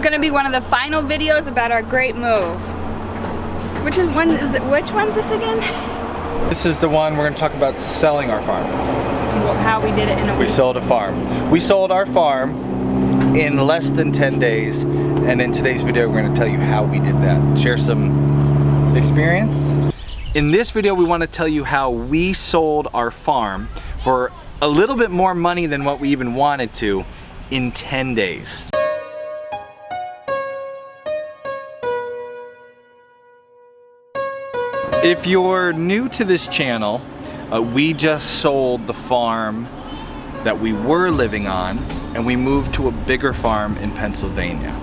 gonna be one of the final videos about our great move. Which one's this again? This is the one we're going to talk about selling our farm. How we did it in a week. We sold a farm. We sold our farm in less than 10 days, and in today's video we're going to tell you how we did that. Share some experience. In this video we want to tell you how we sold our farm for a little bit more money than what we even wanted to in 10 days. If you're new to this channel, we just sold the farm that we were living on and we moved to a bigger farm in Pennsylvania.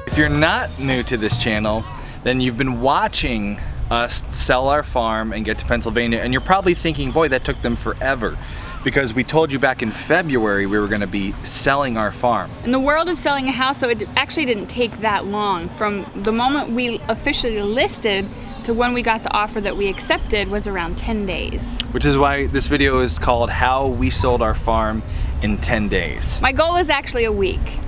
If you're not new to this channel, then you've been watching us sell our farm and get to Pennsylvania, and you're probably thinking, boy, that took them forever. Because we told you back in February we were going to be selling our farm. In the world of selling a house, so it actually didn't take that long. From the moment we officially listed to when we got the offer that we accepted was around 10 days. Which is why this video is called How We Sold Our Farm in 10 Days. My goal is actually a week.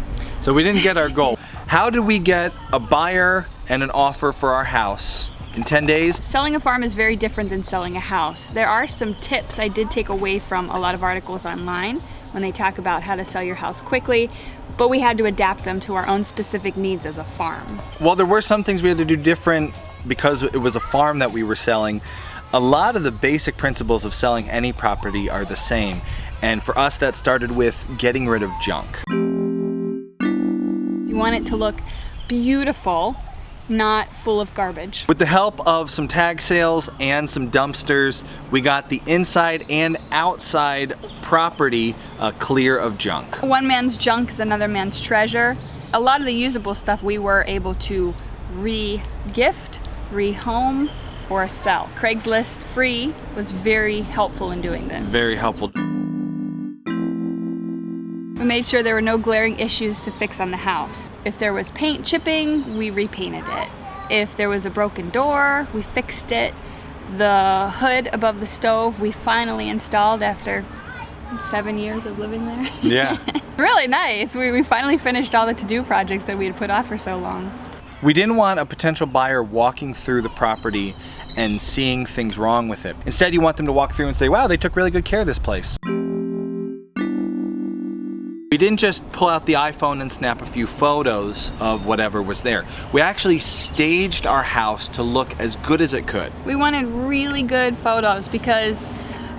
So we didn't get our goal. How did we get a buyer and an offer for our house in 10 days? Selling a farm is very different than selling a house. There are some tips I did take away from a lot of articles online when they talk about how to sell your house quickly, but we had to adapt them to our own specific needs as a farm. Well, there were some things we had to do different because it was a farm that we were selling. A lot of the basic principles of selling any property are the same, and for us that started with getting rid of junk. You want it to look beautiful, not full of garbage. With the help of some tag sales and some dumpsters, we got the inside and outside property clear of junk. One man's junk is another man's treasure. A lot of the usable stuff we were able to re-gift, re-home, or sell. Craigslist free was very helpful in doing this. Very helpful. We made sure there were no glaring issues to fix on the house. If there was paint chipping, we repainted it. If there was a broken door, we fixed it. The hood above the stove, we finally installed after 7 years of living there. Yeah. Really nice. We finally finished all the to-do projects that we had put off for so long. We didn't want a potential buyer walking through the property and seeing things wrong with it. Instead, you want them to walk through and say, wow, they took really good care of this place. We didn't just pull out the iPhone and snap a few photos of whatever was there. We actually staged our house to look as good as it could. We wanted really good photos because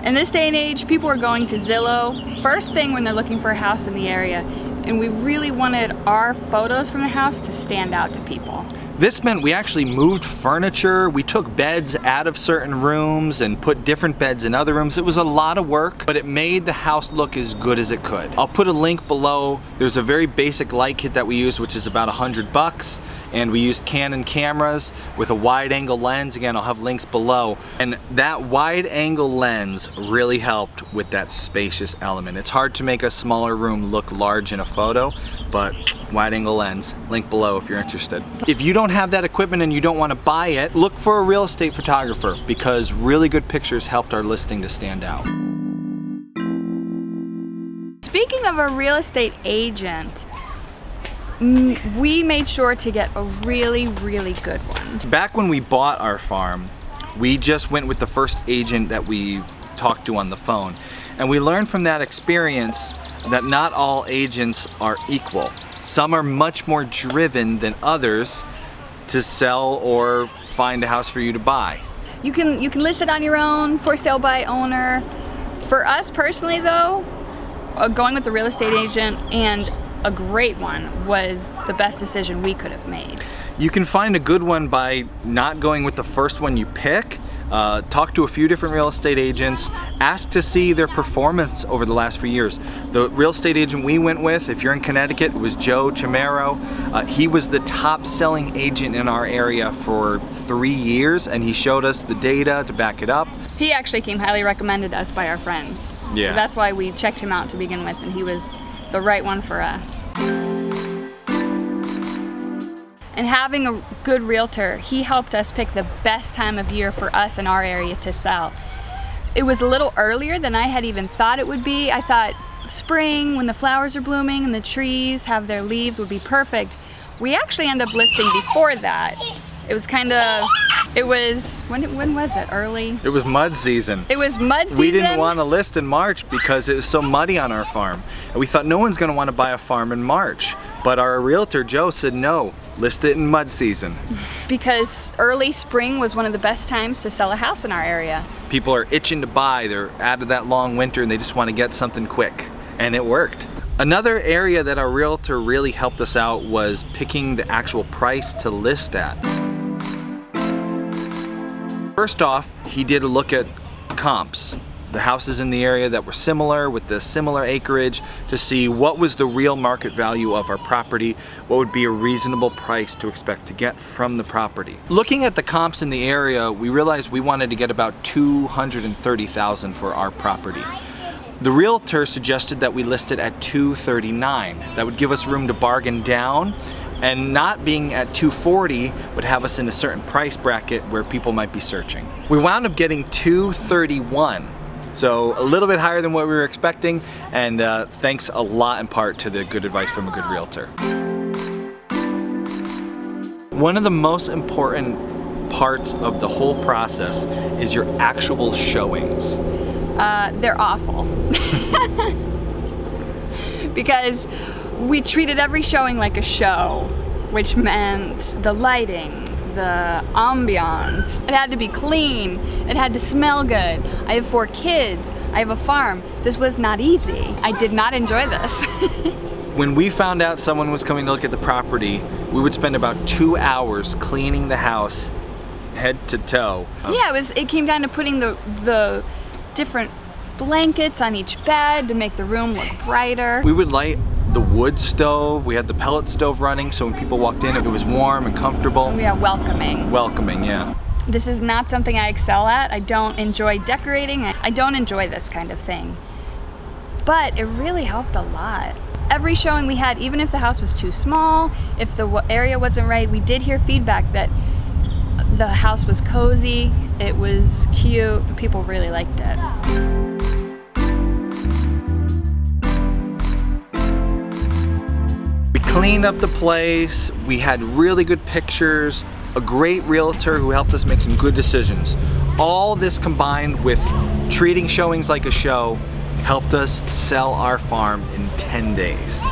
in this day and age, people are going to Zillow first thing when they're looking for a house in the area, and we really wanted our photos from the house to stand out to people. This meant we actually moved furniture, we took beds out of certain rooms and put different beds in other rooms. It was a lot of work, but it made the house look as good as it could. I'll put a link below. There's a very basic light kit that we used, which is about $100, and we used Canon cameras with a wide angle lens. Again, I'll have links below. And that wide angle lens really helped with that spacious element. It's hard to make a smaller room look large in a photo, but wide angle lens, link below if you're interested. If you don't have that equipment and you don't want to buy it, look for a real estate photographer because really good pictures helped our listing to stand out. Speaking of a real estate agent, we made sure to get a really, really good one. Back when we bought our farm, we just went with the first agent that we talked to on the phone. And we learned from that experience that not all agents are equal. Some are much more driven than others to sell or find a house for you to buy. You can list it on your own, for sale by owner. For us personally though, going with the real estate agent and a great one was the best decision we could have made. You can find a good one by not going with the first one you pick. Talk to a few different real estate agents, ask to see their performance over the last few years. The real estate agent we went with, if you're in Connecticut, was Joe Chamero. He was the top selling agent in our area for 3 years, and he showed us the data to back it up. He actually came highly recommended us by our friends. Yeah. So that's why we checked him out to begin with, and he was the right one for us. And having a good realtor, he helped us pick the best time of year for us in our area to sell. It was a little earlier than I had even thought it would be. I thought spring when the flowers are blooming and the trees have their leaves would be perfect. We actually end up listing before that. It was kind of, it was, when was it? Early? It was mud season. It was mud season? We didn't want to list in March because it was so muddy on our farm. And we thought no one's going to want to buy a farm in March. But our realtor, Joe, said no, list it in mud season. Because early spring was one of the best times to sell a house in our area. People are itching to buy. They're out of that long winter and they just want to get something quick. And it worked. Another area that our realtor really helped us out was picking the actual price to list at. First off, he did a look at comps, the houses in the area that were similar with the similar acreage, to see what was the real market value of our property, what would be a reasonable price to expect to get from the property. Looking at the comps in the area, we realized we wanted to get about $230,000 for our property. The realtor suggested that we list it at $239,000. That would give us room to bargain down, and not being at $240,000 would have us in a certain price bracket where people might be searching. We wound up getting $231,000, so a little bit higher than what we were expecting, and thanks a lot in part to the good advice from a good realtor. One of the most important parts of the whole process is your actual showings. They're awful. Because we treated every showing like a show, which meant the lighting, the ambiance. It had to be clean, it had to smell good. I have 4 kids, I have a farm. This was not easy. I did not enjoy this. When we found out someone was coming to look at the property, we would spend about 2 hours cleaning the house head to toe. Yeah, it came down to putting the different blankets on each bed to make the room look brighter. We would light the wood stove. We had the pellet stove running, so when people walked in, it was warm and comfortable. Yeah, welcoming. Welcoming, yeah. This is not something I excel at. I don't enjoy decorating. I don't enjoy this kind of thing. But it really helped a lot. Every showing we had, even if the house was too small, if the area wasn't right, we did hear feedback that the house was cozy, it was cute, people really liked it. Cleaned up the place, we had really good pictures, a great realtor who helped us make some good decisions. All this combined with treating showings like a show helped us sell our farm in 10 days.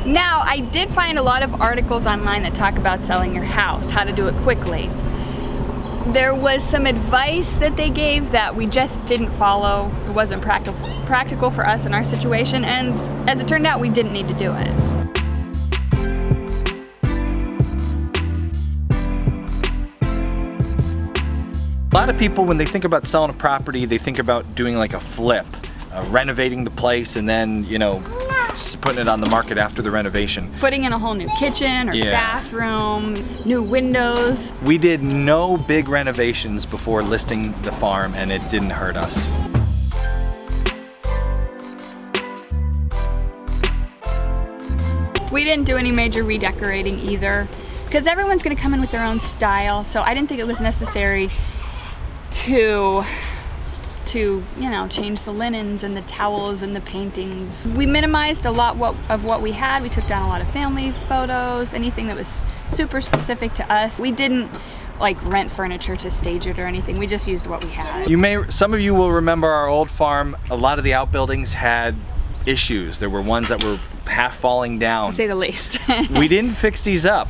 Now, I did find a lot of articles online that talk about selling your house, how to do it quickly. There was some advice that they gave that we just didn't follow. It wasn't practical for us in our situation, and as it turned out, we didn't need to do it. A lot of people, when they think about selling a property, they think about doing like a flip, renovating the place and then, you know, putting it on the market after the renovation. Putting in a whole new kitchen or bathroom, new windows. We did no big renovations before listing the farm, and it didn't hurt us. We didn't do any major redecorating either, because everyone's going to come in with their own style, so I didn't think it was necessary to you know, change the linens and the towels and the paintings. We minimized a lot of what we had. We took down a lot of family photos, anything that was super specific to us. We didn't like rent furniture to stage it or anything. We just used what we had. Some of you will remember our old farm. A lot of the outbuildings had issues. There were ones that were half falling down. To say the least. We didn't fix these up.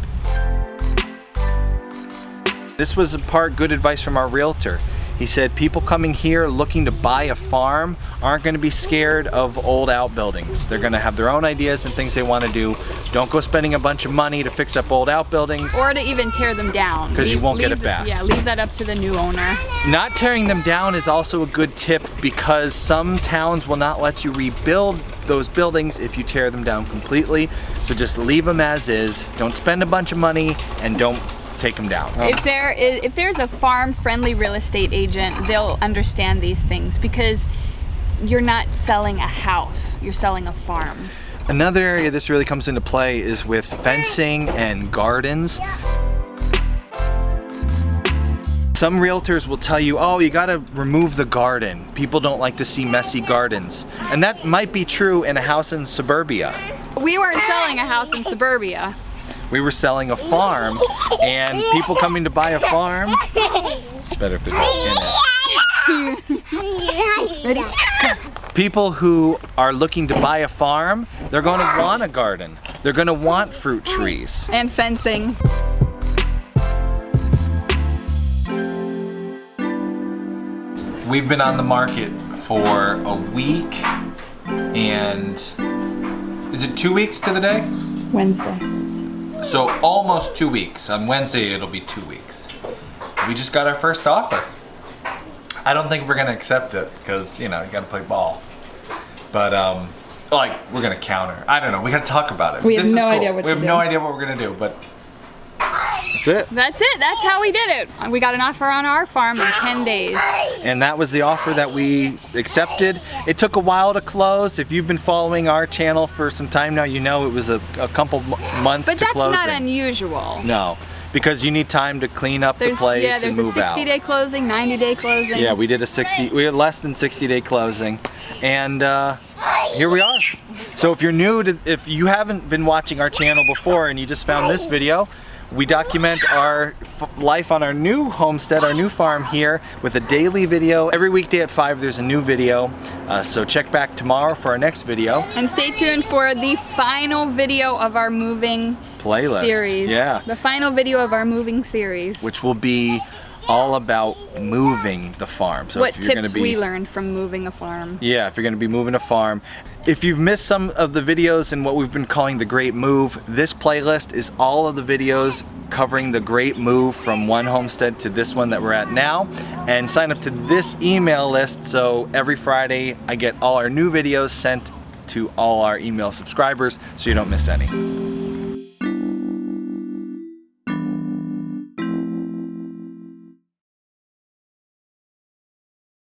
This was in part good advice from our realtor. He said people coming here looking to buy a farm aren't going to be scared of old outbuildings. They're going to have their own ideas and things they want to do. Don't go spending a bunch of money to fix up old outbuildings. Or to even tear them down. Because you won't get it back. Yeah, leave that up to the new owner. Not tearing them down is also a good tip, because some towns will not let you rebuild those buildings if you tear them down completely. So just leave them as is. Don't spend a bunch of money and don't take them down. If there's a farm-friendly real estate agent, they'll understand these things, because you're not selling a house, you're selling a farm. Another area this really comes into play is with fencing and gardens. Some realtors will tell you, oh, you gotta remove the garden. People don't like to see messy gardens. And that might be true in a house in suburbia. We weren't selling a house in suburbia. We were selling a farm, and people coming to buy a farm, it's better if they're just in it. People who are looking to buy a farm, they're going to want a garden. They're going to want fruit trees. And fencing. We've been on the market for a week, and is it 2 weeks to the day? Wednesday. So almost 2 weeks. On Wednesday it'll be 2 weeks. We just got our first offer. I don't think we're gonna accept it because, you know, you gotta play ball. But like, we're gonna counter. I don't know, we gotta talk about it. We have no idea what to do. We have no idea what we're gonna do, but that's it. That's it, that's how we did it. We got an offer on our farm in 10 days. And that was the offer that we accepted. It took a while to close. If you've been following our channel for some time now, you know it was a couple months to close. But that's not unusual. No, because you need time to clean up the place and move out. There's a 60-day closing, 90-day closing. Yeah, we had less than 60-day closing, and here we are. So if you're new to, if you haven't been watching our channel before and you just found this video, we document our life on our new homestead, our new farm here, with a daily video. Every weekday at 5 there's a new video, so check back tomorrow for our next video. And stay tuned for the final video of our moving playlist series. Yeah. The final video of our moving series. Which will be all about moving the farm. So what if you're tips gonna be, we learned from moving a farm. Yeah, if you're gonna be moving a farm. If you've missed some of the videos in what we've been calling the Great Move, this playlist is all of the videos covering the Great Move from one homestead to this one that we're at now. And sign up to this email list so every Friday I get all our new videos sent to all our email subscribers so you don't miss any.